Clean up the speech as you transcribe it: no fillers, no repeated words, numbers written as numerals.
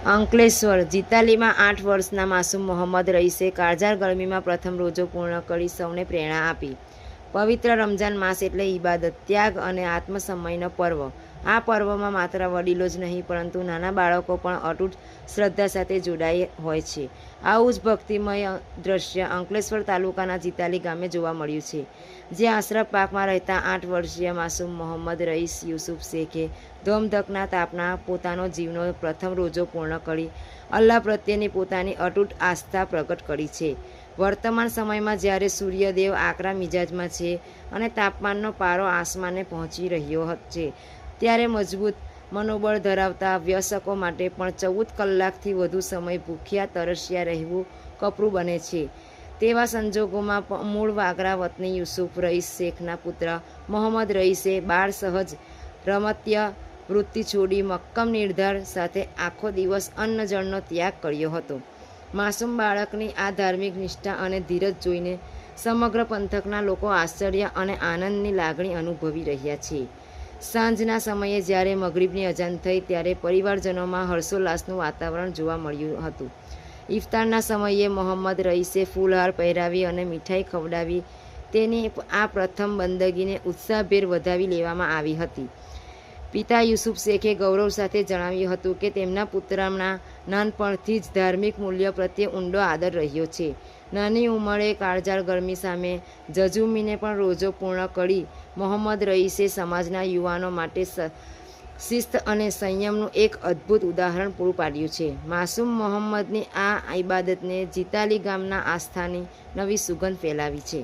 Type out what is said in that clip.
અંકલેશ્વર જીતાલીમાં 8 વર્ષના માસૂમ મોહમ્મદ રઈસે કાળઝાળ ગરમીમાં પ્રથમ રોજો પૂર્ણ કરી સૌને પ્રેરણા આપી. પવિત્ર રમઝાન માસ એટલે ઇબાદત, ત્યાગ અને આત્મસમયનો પર્વ. આ પર્વમાં માત્ર વડીલો જ નહીં પરંતુ નાના બાળકો પણ અતૂટ શ્રદ્ધા સાથે જોડાઈ હોય છે. આવું જ ભક્તિમય દ્રશ્ય અંકલેશ્વર તાલુકાના જીતાલી ગામે જોવા મળ્યું છે, જ્યાં અશરફ પાર્કમાં રહેતા 8 વર્ષીય માસૂમ મોહમ્મદ રઈસ યુસુફ શેખે ધોમધકના તાપના પોતાનો જીવનો પ્રથમ રોજો પૂર્ણ કરી અલ્લાહ પ્રત્યેની પોતાની અતૂટ આસ્થા પ્રગટ કરી છે. વર્તમાન સમયમાં જ્યારે સૂર્યદેવ આકરા મિજાજમાં છે અને તાપમાનનો પારો આસમાને પહોંચી રહ્યો છે, ત્યારે મજબૂત મનોબળ ધરાવતા વયસ્કો માટે પણ 14 કલાકથી વધુ સમય ભૂખ્યા તરસ્યા રહેવું કપરું બને છે. તેવા સંજોગોમાં મૂળ વાગરા વતની યુસુફ રઈસ શેખના પુત્ર મોહમ્મદ રઈસે બાળ સહજ રમતીય વૃત્તિ છોડી મક્કમ નિર્ધાર સાથે આખો દિવસ અન્ન જળનો ત્યાગ કર્યો હતો. માસૂમ બાળકની આ ધાર્મિક નિષ્ઠા અને ધીરજ જોઈને સમગ્ર પંથકના લોકો આશ્ચર્ય અને આનંદની લાગણી અનુભવી રહ્યા છે. સાંજના સમયે જ્યારે મગરિબની અજાન થઈ ત્યારે પરિવારજનોમાં હર્ષોલ્લાસનું વાતાવરણ જોવા મળ્યું હતું. ઇફતારના સમયે મોહમ્મદ રઈસે ફૂલહાર પહેરાવી અને મીઠાઈ ખવડાવી તેની આ પ્રથમ બંદગીને ઉત્સાહભેર વધાવી લેવામાં આવી હતી. પિતા યુસુફ શેખે ગૌરવ સાથે જણાવ્યું હતું કે તેમના પુત્રના નાનપણથી જ ધાર્મિક મૂલ્ય પ્રત્યે ઊંડો આદર રહ્યો છે. નાની ઉંમરે કાળઝાળ ગરમી સામે ઝઝૂમીને પણ રોજો પૂર્ણ કરી મોહમ્મદ રઈસે સમાજના યુવાનો માટે શિસ્ત અને સંયમનું એક અદ્ભુત ઉદાહરણ પૂરું પાડ્યું છે. માસૂમ મોહમ્મદની આ ઇબાદતને જીતાલી ગામના આસ્થાની નવી સુગંધ ફેલાવી છે.